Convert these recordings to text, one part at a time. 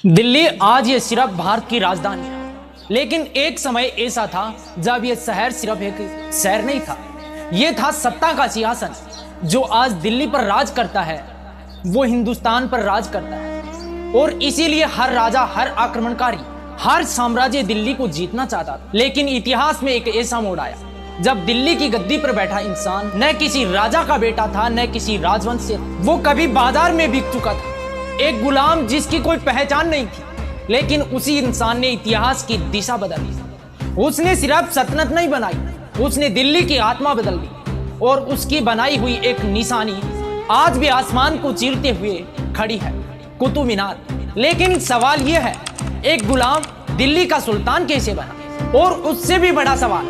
दिल्ली आज ये सिर्फ भारत की राजधानी है, लेकिन एक समय ऐसा था जब ये शहर सिर्फ एक शहर नहीं था, ये था सत्ता का सिंहासन। जो आज दिल्ली पर राज करता है वो हिंदुस्तान पर राज करता है, और इसीलिए हर राजा, हर आक्रमणकारी, हर साम्राज्य दिल्ली को जीतना चाहता था। लेकिन इतिहास में एक ऐसा मोड़ आया जब दिल्ली की गद्दी पर बैठा इंसान न किसी राजा का बेटा था, न किसी राजवंश से, वो कभी बाजार में बिक चुका था, एक गुलाम जिसकी कोई पहचान नहीं थी। लेकिन उसी इंसान ने इतिहास की दिशा बदल दी। उसने सिर्फ सल्तनत नहीं बनाई, उसने दिल्ली की आत्मा बदल दी, और उसकी बनाई हुई एक निशानी आज भी आसमान को चीरते हुए खड़ी है, कुतुब मीनार। लेकिन सवाल यह है, एक गुलाम दिल्ली का सुल्तान कैसे बना? और उससे भी बड़ा सवाल,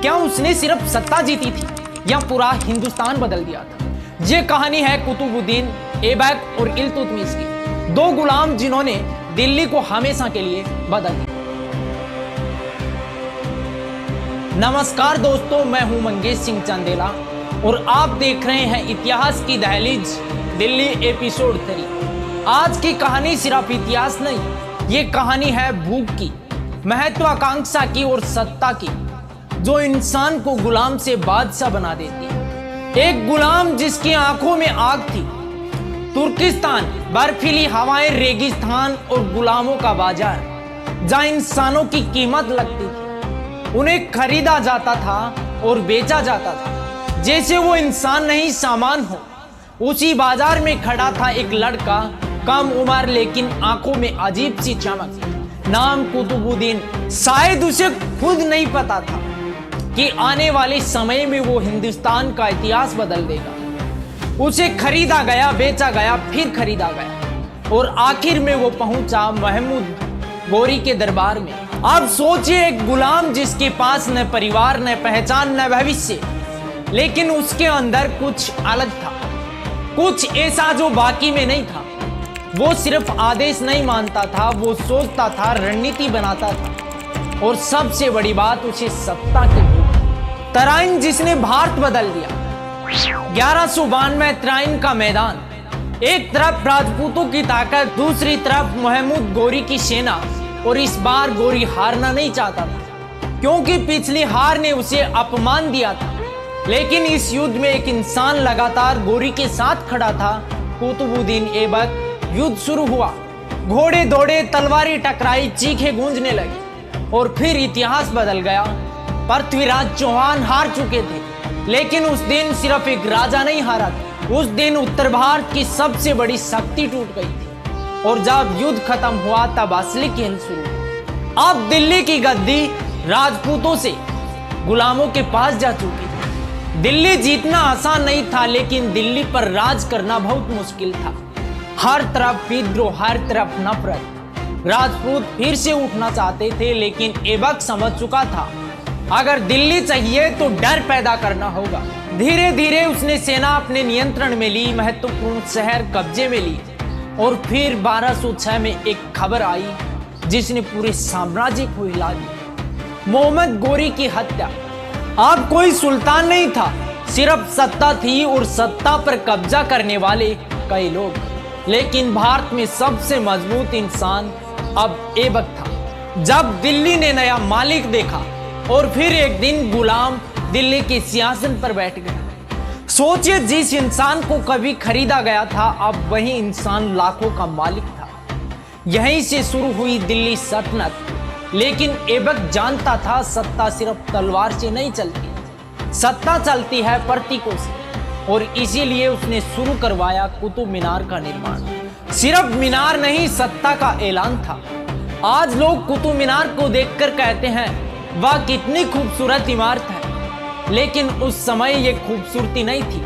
क्या उसने सिर्फ सत्ता जीती थी या पूरा हिंदुस्तान बदल दिया था? ये कहानी है कुतुबुद्दीन ऐबक और इल्तुतमिश की, दो गुलाम जिन्होंने दिल्ली को हमेशा के लिए बदल दिया। नमस्कार दोस्तों, मैं हूं मंगेश सिंह चंदेला और आप देख रहे हैं इतिहास की दहलीज दिल्ली एपिसोड 3। आज की कहानी सिर्फ इतिहास नहीं, ये कहानी है भूख की, महत्वाकांक्षा की और सत्ता की, जो इंसान को गुलाम से बादशाह बना देती है। एक गुलाम जिसकी आंखों में आग थी, तुर्किस्तान, बर्फीली हवाएं, रेगिस्तान और गुलामों का बाजार, जहां इंसानों की कीमत लगती थी, उन्हें खरीदा जाता था और बेचा जाता था जैसे वो इंसान नहीं सामान हो। उसी बाजार में खड़ा था एक लड़का, कम उम्र लेकिन आंखों में अजीब सी चमक, नाम कुतुबुद्दीन। शायद उसे खुद नहीं पता था कि आने वाले समय में वो हिंदुस्तान का इतिहास बदल देगा। उसे खरीदा गया, बेचा गया, फिर खरीदा गया, और आखिर में वो पहुंचा महमूद गोरी के दरबार में। अब सोचिए, एक गुलाम जिसके पास न परिवार, न पहचान, न भविष्य, लेकिन उसके अंदर कुछ अलग था, कुछ ऐसा जो बाकी में नहीं था। वो सिर्फ आदेश नहीं मानता था, वो सोचता था, रणनीति बनाता था, और सबसे बड़ी बात, उसे सत्ता की भूख। तराइन जिसने भारत बदल दिया। 1192 तराइन का मैदान, एक तरफ राजपूतों की ताकत, दूसरी तरफ महमूद गोरी की सेना। और इस बार गोरी हारना नहीं चाहता था, क्योंकि पिछली हार ने उसे अपमान दिया था। लेकिन इस युद्ध में एक इंसान लगातार गोरी के साथ खड़ा था, कुतुबुद्दीन ऐबक। युद्ध शुरू हुआ, घोड़े दौड़े, तलवारें टकराई, चीखें गूंजने लगी, और फिर इतिहास बदल गया। पृथ्वीराज चौहान हार चुके थे, लेकिन उस दिन सिर्फ एक राजा नहीं हारा था, उस दिन उत्तर भारत की सबसे बड़ी शक्ति टूट गई थी। और जब युद्ध खत्म हुआ तब असली खेल शुरू हुआ। अब दिल्ली की गद्दी राजपूतों से गुलामों के पास जा चुकी थी। दिल्ली जीतना आसान नहीं था, लेकिन दिल्ली पर राज करना बहुत मुश्किल था। हर तरफ विद्रोह, हर तरफ नफरत। राजपूत फिर से उठना चाहते थे, लेकिन ऐबक समझ चुका था, अगर दिल्ली चाहिए तो डर पैदा करना होगा। धीरे धीरे उसने सेना अपने नियंत्रण में ली, महत्वपूर्ण शहर कब्जे में ली, और फिर 1206 में एक खबर आई जिसने पूरे साम्राज्य को हिला दिया, मोहम्मद गोरी की हत्या। अब कोई सुल्तान नहीं था, सिर्फ सत्ता थी, और सत्ता पर कब्जा करने वाले कई लोग। लेकिन भारत में सबसे मजबूत इंसान अब ऐबक था। जब दिल्ली ने नया मालिक देखा, और फिर एक दिन गुलाम दिल्ली के सिंहासन पर बैठ गए। सोचिए, जिस इंसान को कभी खरीदा गया था, अब वही इंसान लाखों का मालिक था। यहीं से शुरू हुई दिल्ली सल्तनत। लेकिन ऐबक जानता था, सत्ता सिर्फ तलवार से नहीं चलती, सत्ता चलती है प्रतीकों से। और इसीलिए उसने शुरू करवाया कुतुब मीनार का निर्माण। सिर्फ मीनार नहीं, सत्ता का ऐलान था। आज लोग कुतुब मीनार को देखकर कहते हैं, वाह कितनी खूबसूरत इमारत है, लेकिन उस समय ये खूबसूरती नहीं थी,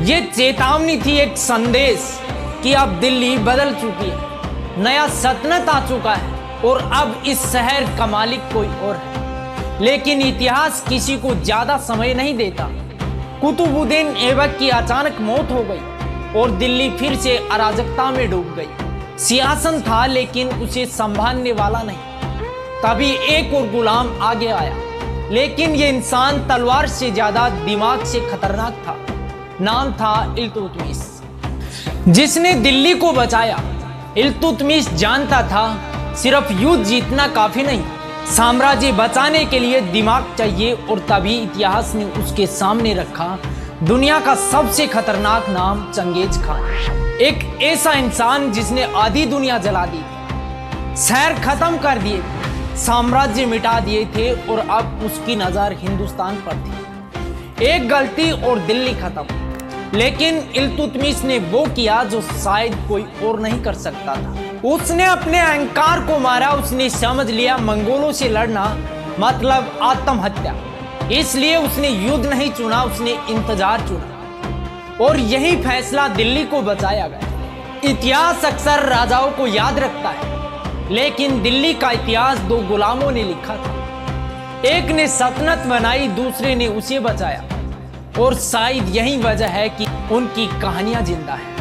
ये चेतावनी थी, एक संदेश कि अब दिल्ली बदल चुकी है, नया सल्तनत आ चुका है, और अब इस शहर का मालिक कोई और है। लेकिन इतिहास किसी को ज्यादा समय नहीं देता। कुतुबुद्दीन ऐबक की अचानक मौत हो गई और दिल्ली फिर से अराजकता में डूब गई। सिंहासन था, लेकिन उसे संभालने वाला नहीं। तभी एक और गुलाम आगे आया, लेकिन ये इंसान तलवार से ज्यादा दिमाग से खतरनाक था। नाम था इल्तुतमिश, जिसने दिल्ली को बचाया, इल्तुतमिश जानता था सिर्फ युद्ध जीतना काफी नहीं, साम्राज्य बचाने के लिए दिमाग चाहिए। और तभी इतिहास ने उसके सामने रखा दुनिया का सबसे खतरनाक नाम, चंगेज खान। एक ऐसा इंसान जिसने आधी दुनिया जला दी, शहर खत्म कर दिए, साम्राज्य मिटा दिए थे और अब उसकी नजर हिंदुस्तान पर थी। एक गलती और दिल्ली खत्म। लेकिन इल्तुतमिश ने वो किया जो शायद कोई और नहीं कर सकता था। उसने अपने अहंकार को मारा। उसने समझ लिया मंगोलों से लड़ना मतलब आत्महत्या। इसलिए उसने युद्ध नहीं चुना, उसने इंतजार चुना और यही फैसला दिल्ली को बचाया गया। इतिहास अक्सर राजाओं को याद रखता है, लेकिन दिल्ली का इतिहास दो गुलामों ने लिखा था। एक ने सल्तनत बनाई, दूसरे ने उसे बचाया। और शायद यही वजह है कि उनकी कहानियां जिंदा है।